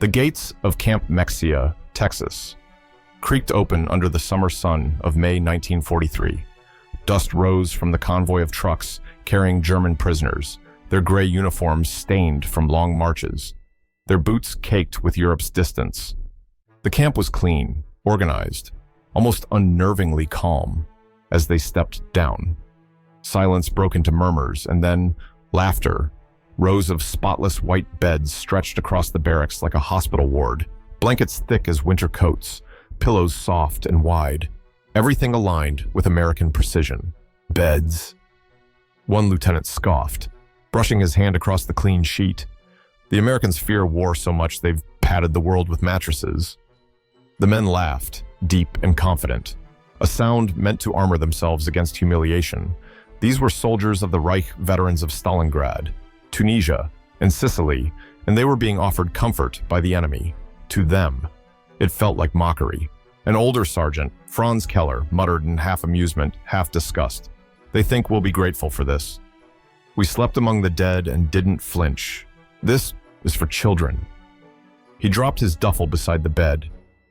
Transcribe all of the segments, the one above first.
The gates of Camp Mexia, Texas, creaked open under the summer sun of May 1943. Dust rose from the convoy of trucks carrying German prisoners, their gray uniforms stained from long marches, their boots caked with Europe's distance. The camp was clean, organized, almost unnervingly calm as they stepped down. Silence broke into murmurs and then laughter. Rows of spotless white beds stretched across the barracks like a hospital ward, blankets thick as winter coats, pillows soft and wide, everything aligned with American precision. Beds. One lieutenant scoffed, brushing his hand across the clean sheet. The Americans fear war so much they've padded the world with mattresses. The men laughed, deep and confident, a sound meant to armor themselves against humiliation. These were soldiers of the Reich, veterans of Stalingrad, Tunisia, and Sicily, and they were being offered comfort by the enemy. To them, it felt like mockery. An older sergeant, Franz Keller, muttered in half amusement, half disgust. "They think we'll be grateful for this. We slept among the dead and didn't flinch. This is for children." He dropped his duffel beside the bed,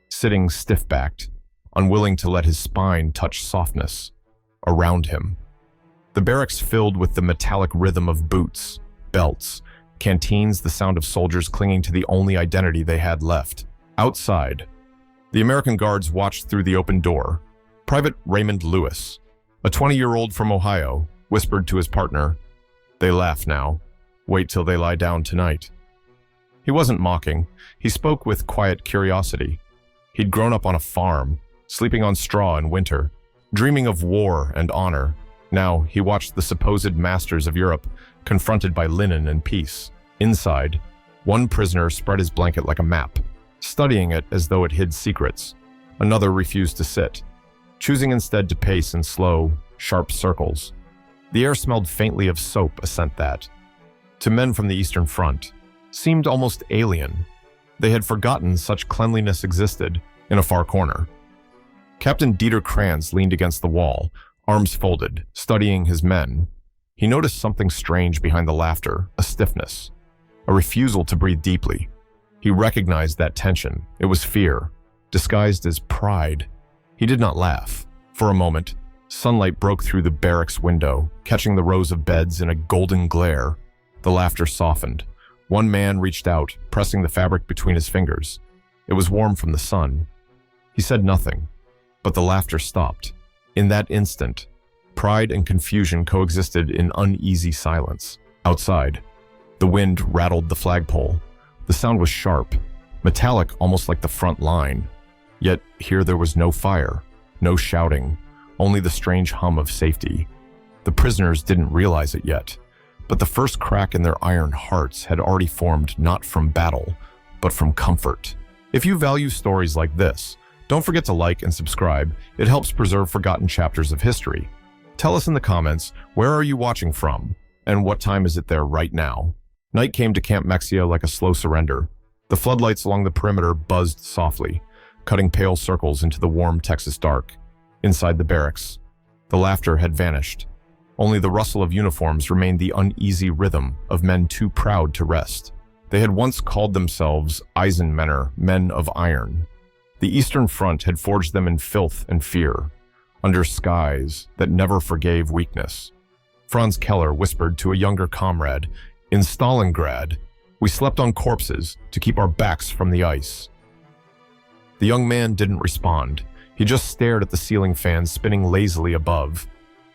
sitting stiff-backed, unwilling to let his spine touch softness around him. The barracks filled with the metallic rhythm of boots, belts, canteens, the sound of soldiers clinging to the only identity they had left. Outside, the American guards watched through the open door. Private Raymond Lewis, a 20-year-old from Ohio, whispered to his partner, "They laugh now. Wait till they lie down tonight." He wasn't mocking. He spoke with quiet curiosity. He'd grown up on a farm, sleeping on straw in winter, dreaming of war and honor. Now he watched the supposed masters of Europe confronted by linen and peace. Inside, one prisoner spread his blanket like a map, studying it as though it hid secrets. Another refused to sit, choosing instead to pace in slow, sharp circles. The air smelled faintly of soap, a scent that, to men from the Eastern Front, seemed almost alien. They had forgotten such cleanliness existed in a far corner. Captain Dieter Kranz leaned against the wall, arms folded, studying his men. He noticed something strange behind the laughter, a stiffness, a refusal to breathe deeply. He recognized that tension. It was fear, disguised as pride. He did not laugh. For a moment, sunlight broke through the barracks window, catching the rows of beds in a golden glare. The laughter softened. One man reached out, pressing the fabric between his fingers. It was warm from the sun. He said nothing, but the laughter stopped. In that instant, pride and confusion coexisted in uneasy silence. Outside, the wind rattled the flagpole. The sound was sharp, metallic, almost like the front line. Yet here there was no fire, no shouting, only the strange hum of safety. The prisoners didn't realize it yet, but the first crack in their iron hearts had already formed not from battle, but from comfort. If you value stories like this, don't forget to like and subscribe. It helps preserve forgotten chapters of history. Tell us in the comments, where are you watching from, and what time is it there right now? Night came to Camp Mexia like a slow surrender. The floodlights along the perimeter buzzed softly, cutting pale circles into the warm Texas dark. Inside the barracks, the laughter had vanished. Only the rustle of uniforms remained, the uneasy rhythm of men too proud to rest. They had once called themselves Eisenmänner, men of iron. The Eastern Front had forged them in filth and fear, under skies that never forgave weakness. Franz Keller whispered to a younger comrade, "In Stalingrad, we slept on corpses to keep our backs from the ice." The young man didn't respond. He just stared at the ceiling fan spinning lazily above,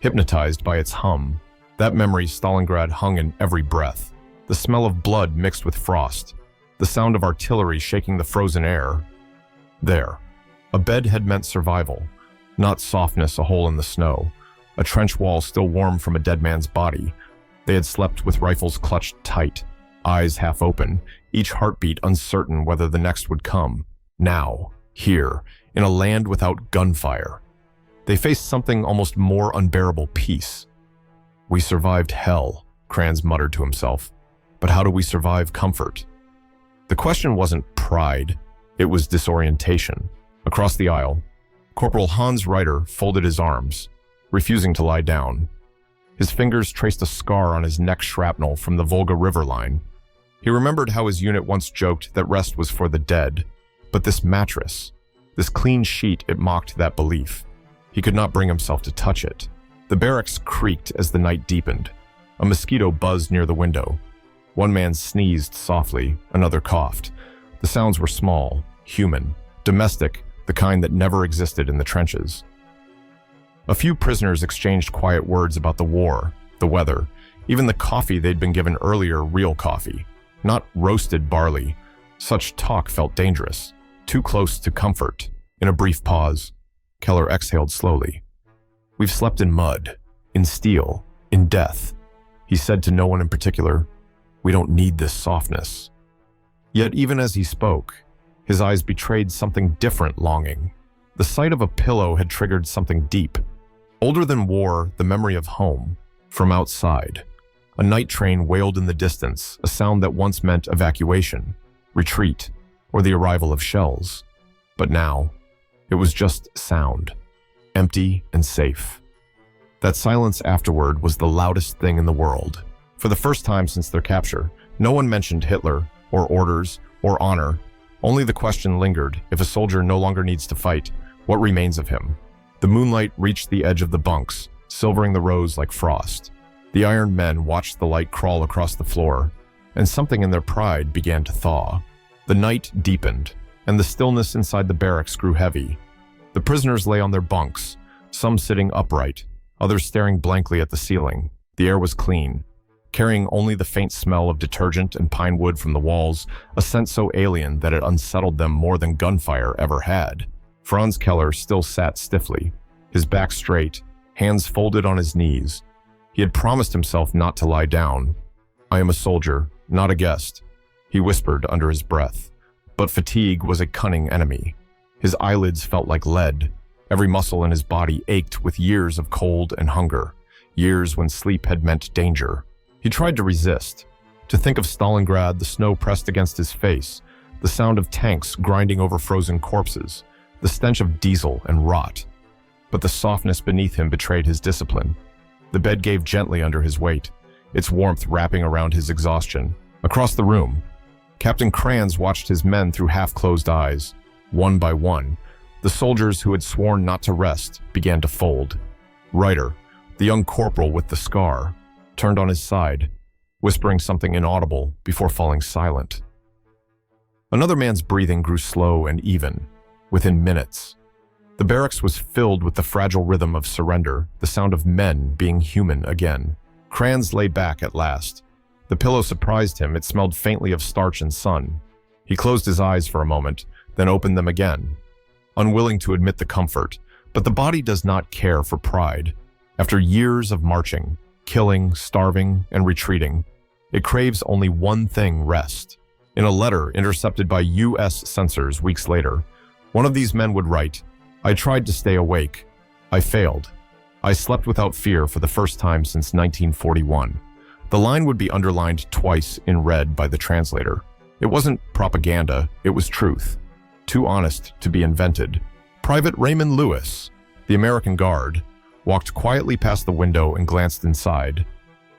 hypnotized by its hum. That memory, Stalingrad, hung in every breath. The smell of blood mixed with frost, the sound of artillery shaking the frozen air. There, a bed had meant survival, not softness, a hole in the snow, a trench wall still warm from a dead man's body. They had slept with rifles clutched tight, eyes half open, each heartbeat uncertain whether the next would come. Now, here, in a land without gunfire, they faced something almost more unbearable: peace. "We survived hell," Kranz muttered to himself. "But how do we survive comfort?" The question wasn't pride, it was disorientation. Across the aisle, Corporal Hans Reiter folded his arms, refusing to lie down. His fingers traced a scar on his neck, shrapnel from the Volga River line. He remembered how his unit once joked that rest was for the dead, but this mattress, this clean sheet, it mocked that belief. He could not bring himself to touch it. The barracks creaked as the night deepened. A mosquito buzzed near the window. One man sneezed softly, another coughed. The sounds were small, human, domestic, the kind that never existed in the trenches. A few prisoners exchanged quiet words about the war, the weather, even the coffee they'd been given earlier, real coffee, not roasted barley. Such talk felt dangerous, too close to comfort. In a brief pause, Keller exhaled slowly. "We've slept in mud, in steel, in death." He said to no one in particular, "We don't need this softness." Yet even as he spoke, his eyes betrayed something different longing. The sight of a pillow had triggered something deep. Older than war, the memory of home, from outside. A night train wailed in the distance, a sound that once meant evacuation, retreat, or the arrival of shells. But now, it was just sound, empty and safe. That silence afterward was the loudest thing in the world. For the first time since their capture, no one mentioned Hitler, or orders, or honor. Only the question lingered: if a soldier no longer needs to fight, what remains of him? The moonlight reached the edge of the bunks, silvering the rows like frost. The iron men watched the light crawl across the floor, and something in their pride began to thaw. The night deepened, and the stillness inside the barracks grew heavy. The prisoners lay on their bunks, some sitting upright, others staring blankly at the ceiling. The air was clean, carrying only the faint smell of detergent and pine wood from the walls, a scent so alien that it unsettled them more than gunfire ever had. Franz Keller still sat stiffly, his back straight, hands folded on his knees. He had promised himself not to lie down. "I am a soldier, not a guest," he whispered under his breath. But fatigue was a cunning enemy. His eyelids felt like lead. Every muscle in his body ached with years of cold and hunger, years when sleep had meant danger. He tried to resist, to think of Stalingrad, the snow pressed against his face, the sound of tanks grinding over frozen corpses, the stench of diesel and rot. But the softness beneath him betrayed his discipline. The bed gave gently under his weight, its warmth wrapping around his exhaustion. Across the room, Captain Kranz watched his men through half-closed eyes. One by one, the soldiers who had sworn not to rest began to fold. Reiter, the young corporal with the scar, turned on his side, whispering something inaudible before falling silent. Another man's breathing grew slow and even, within minutes. The barracks was filled with the fragile rhythm of surrender, the sound of men being human again. Kranz lay back at last. The pillow surprised him. It smelled faintly of starch and sun. He closed his eyes for a moment, then opened them again, unwilling to admit the comfort. But the body does not care for pride. After years of marching, killing, starving, and retreating, it craves only one thing: rest. In a letter intercepted by U.S. censors weeks later, one of these men would write, "I tried to stay awake. I failed. I slept without fear for the first time since 1941. The line would be underlined twice in red by the translator. It wasn't propaganda, it was truth. Too honest to be invented. Private Raymond Lewis, the American guard, walked quietly past the window and glanced inside.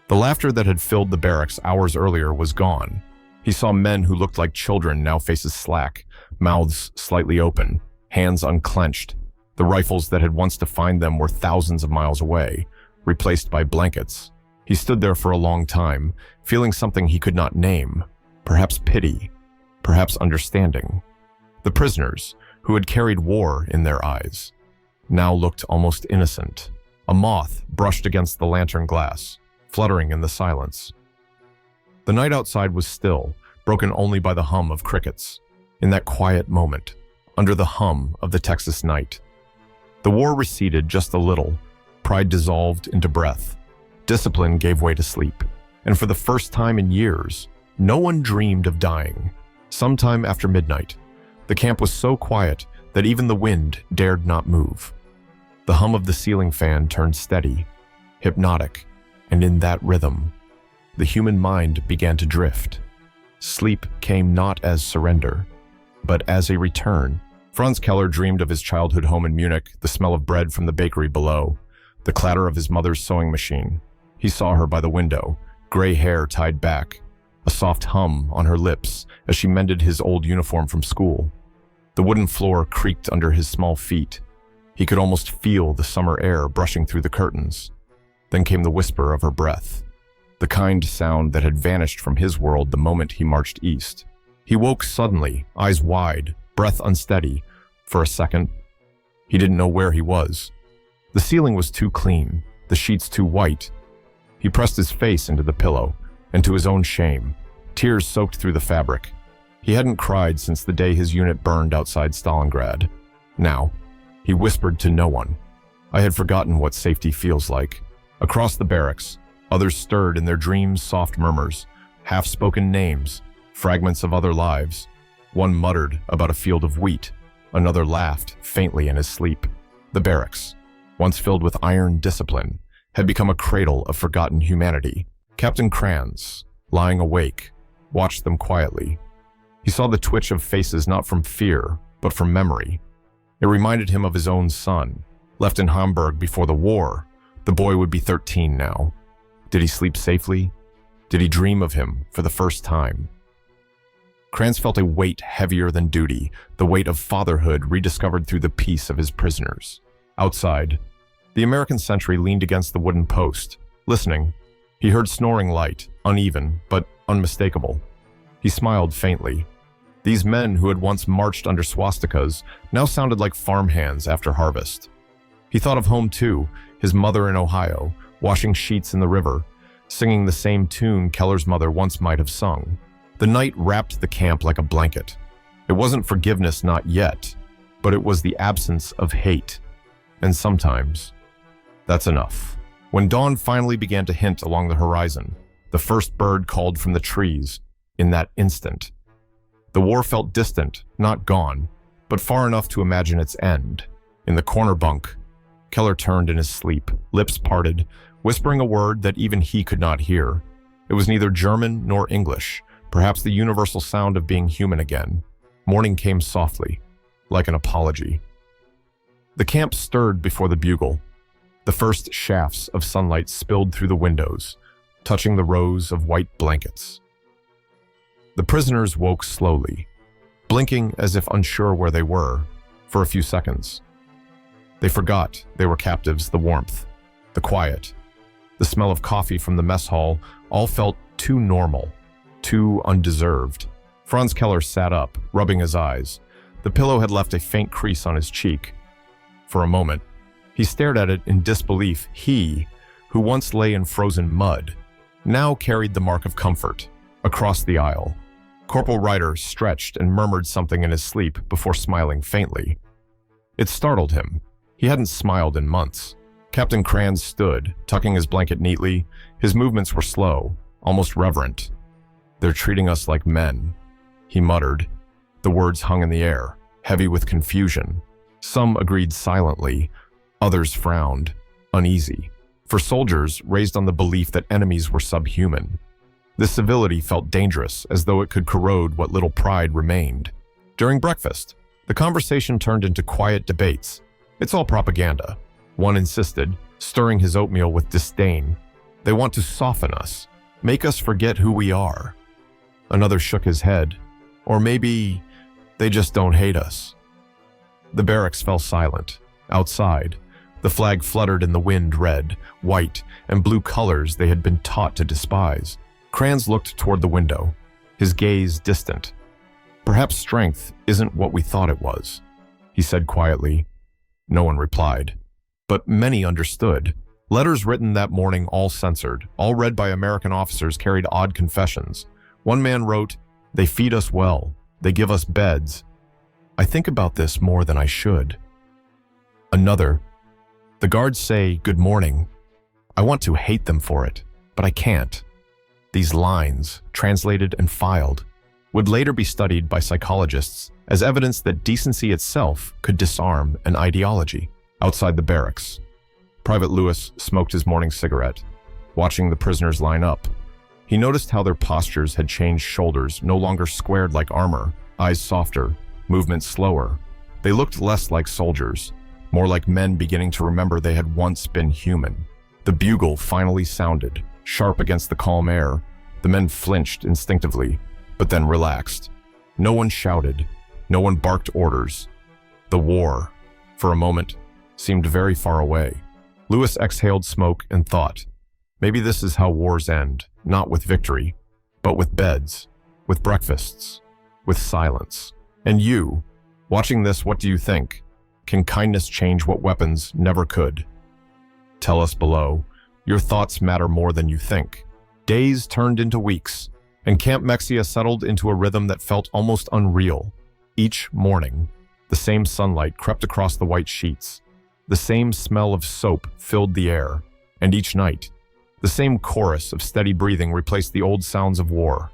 The laughter that had filled the barracks hours earlier was gone. He saw men who looked like children, now faces slack, mouths slightly open, hands unclenched. The rifles that had once defined them were thousands of miles away, replaced by blankets. He stood there for a long time, feeling something he could not name, perhaps pity, perhaps understanding. The prisoners, who had carried war in their eyes, now looked almost innocent. A moth brushed against the lantern glass, fluttering in the silence. The night outside was still, broken only by the hum of crickets. In that quiet moment, under the hum of the Texas night, the war receded just a little. Pride dissolved into breath. Discipline gave way to sleep. And for the first time in years, no one dreamed of dying. Sometime after midnight, the camp was so quiet that even the wind dared not move. The hum of the ceiling fan turned steady, hypnotic, and in that rhythm, the human mind began to drift. Sleep came not as surrender, but as a return. Franz Keller dreamed of his childhood home in Munich, the smell of bread from the bakery below, the clatter of his mother's sewing machine. He saw her by the window, gray hair tied back, a soft hum on her lips as she mended his old uniform from school. The wooden floor creaked under his small feet. He could almost feel the summer air brushing through the curtains. Then came the whisper of her breath, the kind sound that had vanished from his world the moment he marched east. He woke suddenly, eyes wide, breath unsteady. For a second, he didn't know where he was. The ceiling was too clean, the sheets too white. He pressed his face into the pillow, and to his own shame, tears soaked through the fabric. He hadn't cried since the day his unit burned outside Stalingrad. Now, he whispered to no one. I had forgotten what safety feels like. Across the barracks, others stirred in their dreams soft murmurs, half-spoken names, fragments of other lives. One muttered about a field of wheat. Another laughed faintly in his sleep. The barracks, once filled with iron discipline, had become a cradle of forgotten humanity. Captain Kranz, lying awake, watched them quietly. He saw the twitch of faces not from fear, but from memory. It reminded him of his own son, left in Hamburg before the war. The boy would be 13 now. Did he sleep safely? Did he dream of him for the first time? Kranz felt a weight heavier than duty, the weight of fatherhood rediscovered through the peace of his prisoners. Outside, the American sentry leaned against the wooden post. Listening, he heard snoring light, uneven, but unmistakable. He smiled faintly. These men who had once marched under swastikas now sounded like farmhands after harvest. He thought of home too, his mother in Ohio, washing sheets in the river, singing the same tune Keller's mother once might have sung. The night wrapped the camp like a blanket. It wasn't forgiveness, not yet, but it was the absence of hate. And sometimes, that's enough. When dawn finally began to hint along the horizon, the first bird called from the trees. In that instant, the war felt distant, not gone, but far enough to imagine its end. In the corner bunk, Keller turned in his sleep, lips parted, whispering a word that even he could not hear. It was neither German nor English, perhaps the universal sound of being human again. Morning came softly, like an apology. The camp stirred before the bugle. The first shafts of sunlight spilled through the windows, touching the rows of white blankets. The prisoners woke slowly, blinking as if unsure where they were, for a few seconds. They forgot they were captives. The warmth, the quiet, the smell of coffee from the mess hall all felt too normal, too undeserved. Franz Keller sat up, rubbing his eyes. The pillow had left a faint crease on his cheek. For a moment, he stared at it in disbelief. He, who once lay in frozen mud, now carried the mark of comfort across the aisle. Corporal Ryder stretched and murmured something in his sleep before smiling faintly. It startled him. He hadn't smiled in months. Captain Kranz stood, tucking his blanket neatly. His movements were slow, almost reverent. They're treating us like men, he muttered. The words hung in the air, heavy with confusion. Some agreed silently, others frowned, uneasy. For soldiers raised on the belief that enemies were subhuman, this civility felt dangerous, as though it could corrode what little pride remained. During breakfast, the conversation turned into quiet debates. It's all propaganda, one insisted, stirring his oatmeal with disdain. They want to soften us, make us forget who we are. Another shook his head. Or maybe they just don't hate us. The barracks fell silent. Outside, the flag fluttered in the wind, red, white, and blue colors they had been taught to despise. Kranz looked toward the window, his gaze distant. Perhaps strength isn't what we thought it was, he said quietly. No one replied, but many understood. Letters written that morning, all censored, all read by American officers, carried odd confessions. One man wrote, "They feed us well. They give us beds. I think about this more than I should." Another, "The guards say good morning. I want to hate them for it, but I can't." These lines, translated and filed, would later be studied by psychologists as evidence that decency itself could disarm an ideology. Outside the barracks, Private Lewis smoked his morning cigarette, watching the prisoners line up. He noticed how their postures had changed, shoulders no longer squared like armor, eyes softer, movements slower. They looked less like soldiers, more like men beginning to remember they had once been human. The bugle finally sounded, sharp against the calm air. The men flinched instinctively, but then relaxed. No one shouted. No one barked orders. The war, for a moment, seemed very far away. Lewis exhaled smoke and thought, maybe this is how wars end, not with victory, but with beds, with breakfasts, with silence. And you, watching this, what do you think? Can kindness change what weapons never could? Tell us below. Your thoughts matter more than you think. Days turned into weeks, and Camp Mexia settled into a rhythm that felt almost unreal. Each morning, the same sunlight crept across the white sheets. The same smell of soap filled the air, and each night, the same chorus of steady breathing replaced the old sounds of war.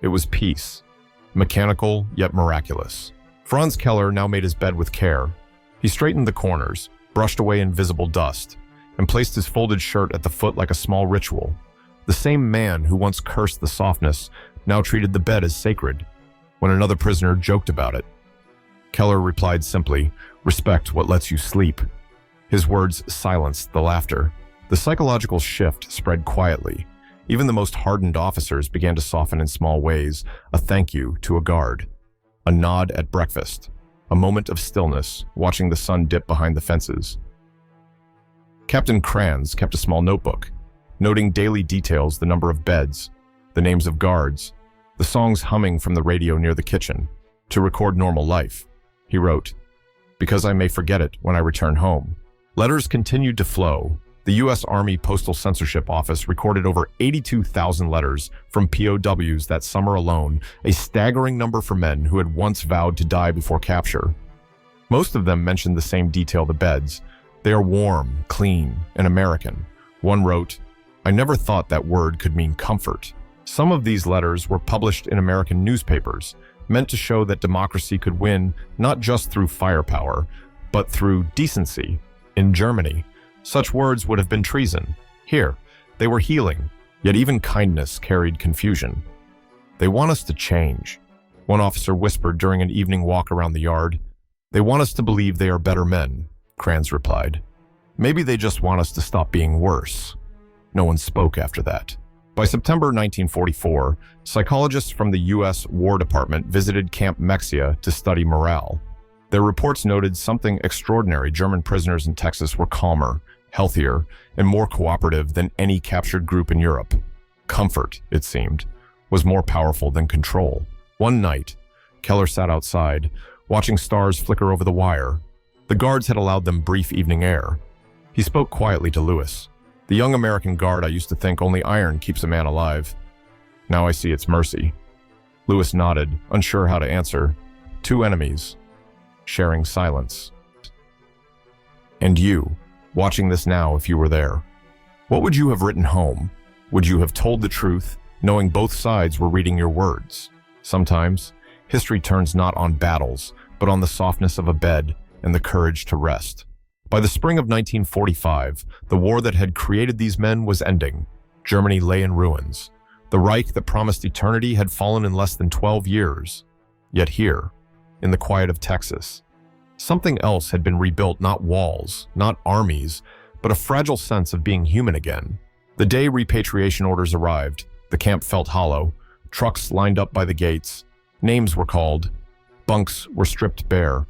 It was peace, mechanical yet miraculous. Franz Keller now made his bed with care. He straightened the corners, brushed away invisible dust, and placed his folded shirt at the foot like a small ritual. The same man who once cursed the softness now treated the bed as sacred. When another prisoner joked about it, Keller replied simply, "Respect what lets you sleep." His words silenced the laughter. The psychological shift spread quietly. Even the most hardened officers began to soften in small ways, a thank you to a guard, a nod at breakfast, a moment of stillness, watching the sun dip behind the fences. Captain Kranz kept a small notebook, noting daily details, the number of beds, the names of guards, the songs humming from the radio near the kitchen. To record normal life, he wrote, "Because I may forget it when I return home." Letters continued to flow. The U.S. Army Postal Censorship Office recorded over 82,000 letters from POWs that summer alone, a staggering number for men who had once vowed to die before capture. Most of them mentioned the same detail: the beds. They are warm, clean, and American. One wrote, "I never thought that word could mean comfort." Some of these letters were published in American newspapers, meant to show that democracy could win not just through firepower, but through decency. In Germany, such words would have been treason. Here, they were healing, yet even kindness carried confusion. "They want us to change," one officer whispered during an evening walk around the yard. "They want us to believe they are better men," Kranz replied. "Maybe they just want us to stop being worse." No one spoke after that. By September 1944, psychologists from the U.S. War Department visited Camp Mexia to study morale. Their reports noted something extraordinary: German prisoners in Texas were calmer, healthier, and more cooperative than any captured group in Europe. Comfort, it seemed, was more powerful than control. One night, Keller sat outside, watching stars flicker over the wire. The guards had allowed them brief evening air. He spoke quietly to Lewis. "The young American guard, I used to think only iron keeps a man alive. Now I see it's mercy." Lewis nodded, unsure how to answer. Two enemies, sharing silence. And you, watching this now if you were there, what would you have written home? Would you have told the truth, knowing both sides were reading your words? Sometimes, history turns not on battles, but on the softness of a bed and the courage to rest. By the spring of 1945, the war that had created these men was ending. Germany lay in ruins. The Reich that promised eternity had fallen in less than 12 years. Yet here, in the quiet of Texas, something else had been rebuilt: not walls, not armies, but a fragile sense of being human again. The day repatriation orders arrived, the camp felt hollow. Trucks lined up by the gates. Names were called. Bunks were stripped bare.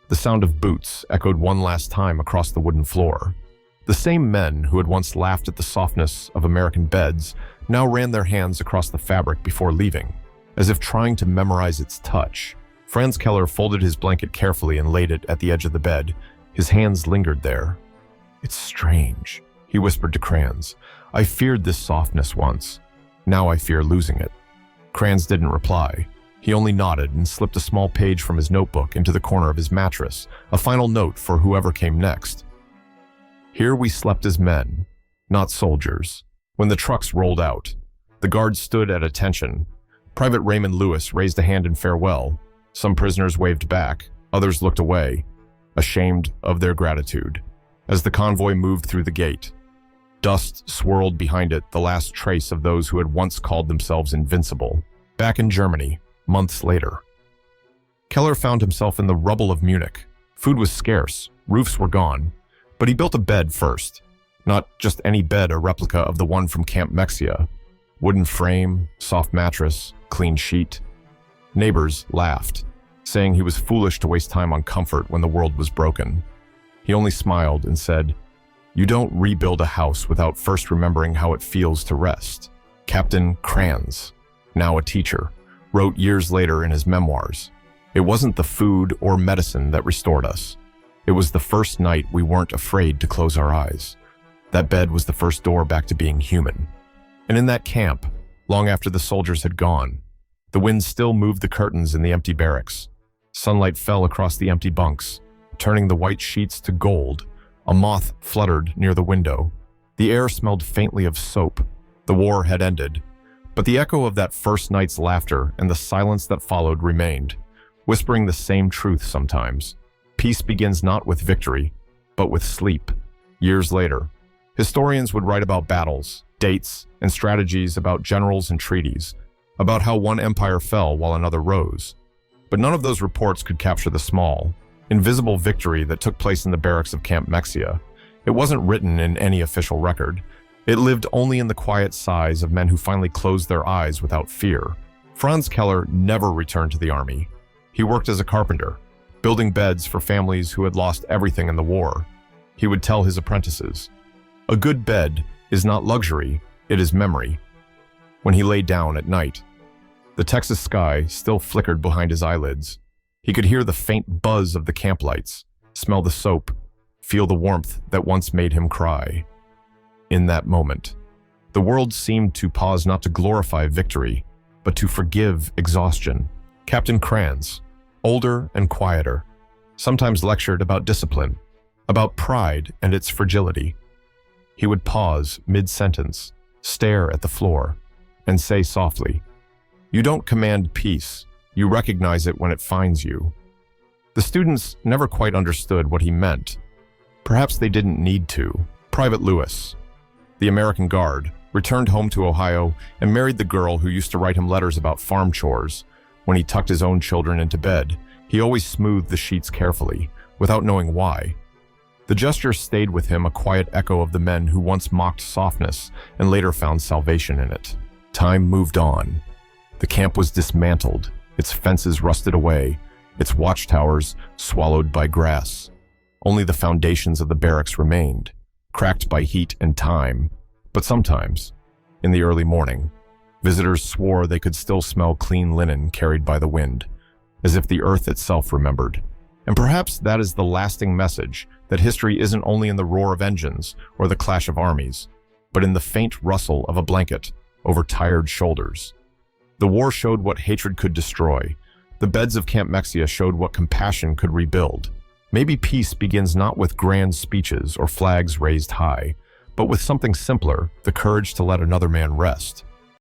The sound of boots echoed one last time across the wooden floor. The same men who had once laughed at the softness of American beds now ran their hands across the fabric before leaving, as if trying to memorize its touch. Franz Keller folded his blanket carefully and laid it at the edge of the bed. His hands lingered there. "It's strange," he whispered to Kranz. "I feared this softness once. Now I fear losing it." Kranz didn't reply. He only nodded and slipped a small page from his notebook into the corner of his mattress, a final note for whoever came next. "Here we slept as men, not soldiers." When the trucks rolled out, the guards stood at attention. Private Raymond Lewis raised a hand in farewell. Some prisoners waved back, others looked away, ashamed of their gratitude. As the convoy moved through the gate, dust swirled behind it, the last trace of those who had once called themselves invincible. Back in Germany, months later, Keller found himself in the rubble of Munich. Food was scarce, roofs were gone, but he built a bed first. Not just any bed, a replica of the one from Camp Mexia. Wooden frame, soft mattress, clean sheet. Neighbors laughed, saying he was foolish to waste time on comfort when the world was broken. He only smiled and said, "You don't rebuild a house without first remembering how it feels to rest." Captain Kranz, now a teacher, wrote years later in his memoirs, "It wasn't the food or medicine that restored us. It was the first night we weren't afraid to close our eyes. That bed was the first door back to being human." And in that camp, long after the soldiers had gone, the wind still moved the curtains in the empty barracks. Sunlight fell across the empty bunks, turning the white sheets to gold. A moth fluttered near the window. The air smelled faintly of soap. The war had ended, but the echo of that first night's laughter and the silence that followed remained, whispering the same truth sometimes. Peace begins not with victory, but with sleep. Years later, historians would write about battles, dates, and strategies, about generals and treaties, about how one empire fell while another rose. But none of those reports could capture the small, invisible victory that took place in the barracks of Camp Mexia. It wasn't written in any official record. It lived only in the quiet sighs of men who finally closed their eyes without fear. Franz Keller never returned to the army. He worked as a carpenter, building beds for families who had lost everything in the war. He would tell his apprentices, "A good bed is not luxury, it is memory." When he lay down at night, the Texas sky still flickered behind his eyelids. He could hear the faint buzz of the camp lights, smell the soap, feel the warmth that once made him cry. In that moment, the world seemed to pause, not to glorify victory, but to forgive exhaustion. Captain Kranz, older and quieter, sometimes lectured about discipline, about pride and its fragility. He would pause mid-sentence, stare at the floor, and say softly, "You don't command peace, you recognize it when it finds you." The students never quite understood what he meant. Perhaps they didn't need to. Private Lewis, the American Guard, returned home to Ohio and married the girl who used to write him letters about farm chores. When he tucked his own children into bed, he always smoothed the sheets carefully, without knowing why. The gesture stayed with him, a quiet echo of the men who once mocked softness and later found salvation in it. Time moved on. The camp was dismantled, its fences rusted away, its watchtowers swallowed by grass. Only the foundations of the barracks remained, cracked by heat and time. But sometimes, in the early morning, visitors swore they could still smell clean linen carried by the wind, as if the earth itself remembered. And perhaps that is the lasting message, that history isn't only in the roar of engines or the clash of armies, but in the faint rustle of a blanket over tired shoulders. The war showed what hatred could destroy. The beds of Camp Mexia showed what compassion could rebuild. Maybe peace begins not with grand speeches or flags raised high, but with something simpler, the courage to let another man rest.